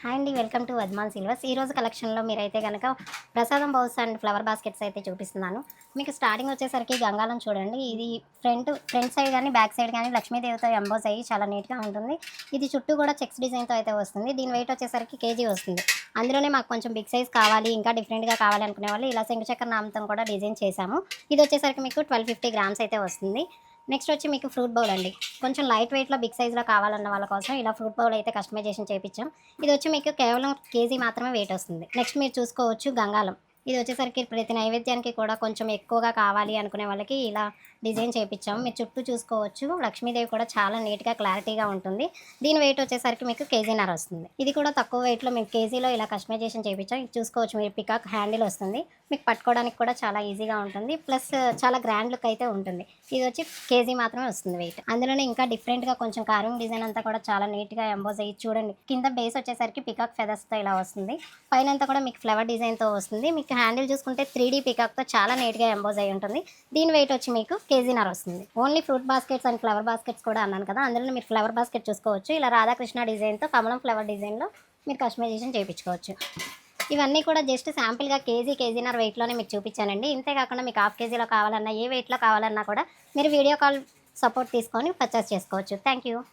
Hi అండి. Welcome to Vajman Silvers. ఈరోజు కలెక్షన్‌లో మీరైతే గనక ప్రసాదం బౌల్స్ అండ్ ఫ్లవర్ బాస్కెట్స్ అయితే చూపిస్తున్నాను. మీకు స్టార్టింగ్ వచ్చేసరికి గంగాలం చూడండి. ఇది ఫ్రంట్ సైడ్ గానీ, బ్యాక్ సైడ్ గానీ లక్ష్మీదేవితో ఎంబోస్ అయ్యి చాలా నీట్‌గా ఉంటుంది. ఇది చుట్టూ కూడా చెక్స్ డిజైన్‌తో అయితే వస్తుంది. దీని వెయిట్ వచ్చేసరికి కేజీ వస్తుంది. అందులోనే మాకు కొంచెం బిగ్ సైజ్ కావాలి, ఇంకా డిఫరెంట్‌గా కావాలి అనుకునే వాళ్ళు ఇలా శంకు చక్ర నామంతో కూడా డిజైన్ చేశాము. ఇది వచ్చేసరికి మీకు 1250 గ్రామ్స్ అయితే వస్తుంది. నెక్స్ట్ వచ్చి మీకు ఫ్రూట్ బౌల్ అండి. కొంచెం లైట్ వెయిట్‌లో బిగ్ సైజ్‌లో కావాలన్న వాళ్ళ కోసం ఇలా ఫ్రూట్ బౌల్ అయితే కస్టమైజేషన్ చేపిచ్చాం. ఇదొచ్చి మీకు కేవలం కేజీ మాత్రమే వెయిట్ వస్తుంది. నెక్స్ట్ మీరు చూసుకోవచ్చు గంగాలం. ఇది వచ్చేసరికి ప్రతి నైవేద్యానికి కూడా కొంచెం ఎక్కువగా కావాలి అనుకునే వాళ్ళకి ఇలా డిజైన్ చేపిచ్చాము. మీరు చుట్టూ చూసుకోవచ్చు. లక్ష్మీదేవి కూడా చాలా నీట్‌గా క్లారిటీగా ఉంటుంది. దీని వెయిట్ వచ్చేసరికి మీకు కేజీన్నర వస్తుంది. ఇది కూడా తక్కువ వెయిట్‌లో మేము కేజీలో ఇలా కస్టమైజేషన్ చేపిచ్చాం. ఇది చూసుకోవచ్చు మీరు పికాక్ హ్యాండిల్ వస్తుంది. మీకు పట్టుకోవడానికి కూడా చాలా ఈజీగా ఉంటుంది. ప్లస్ చాలా గ్రాండ్ లుక్ అయితే ఉంటుంది. ఇది వచ్చి కేజీ మాత్రమే వస్తుంది వెయిట్. అందులోనే ఇంకా డిఫరెంట్‌గా కొంచెం కార్వింగ్ డిజైన్ అంతా కూడా చాలా నీట్‌గా ఎంబోస్ అయ్యి చూడండి. కింద బేస్ వచ్చేసరికి పికాక్ ఫెదర్స్‌తో ఇలా వస్తుంది. పైనంతా కూడా మీకు ఫ్లవర్ డిజైన్‌తో వస్తుంది. మీకు హ్యాండిల్ చూసుకుంటే 3D పికాక్‌తో చాలా నీట్‌గా ఎంబోస్ అయ్యి ఉంటుంది. దీని వెయిట్ వచ్చి మీకు కేజీన్నర వస్తుంది. Only fruit baskets and flower baskets కూడా అన్నాను కదా! అందులో మీరు ఫ్లవర్ బాస్కెట్ చూసుకోవచ్చు. ఇలా రాధాకృష్ణ డిజైన్‌తో కమలం ఫ్లవర్ డిజైన్‌లో మీరు కస్టమైజేషన్ చేయించుకోవచ్చు. ఇవన్నీ కూడా జస్ట్ శాంపిల్‌గా కేజీన్నర వెయిట్‌లోనే మీకు చూపించానండి. ఇంతే కాకుండా మీకు హాఫ్ కేజీలో కావాలన్నా, ఏ వెయిట్‌లో కావాలన్నా కూడా మీరు వీడియో కాల్ సపోర్ట్ తీసుకొని పర్చేస్ చేసుకోవచ్చు. Thank you.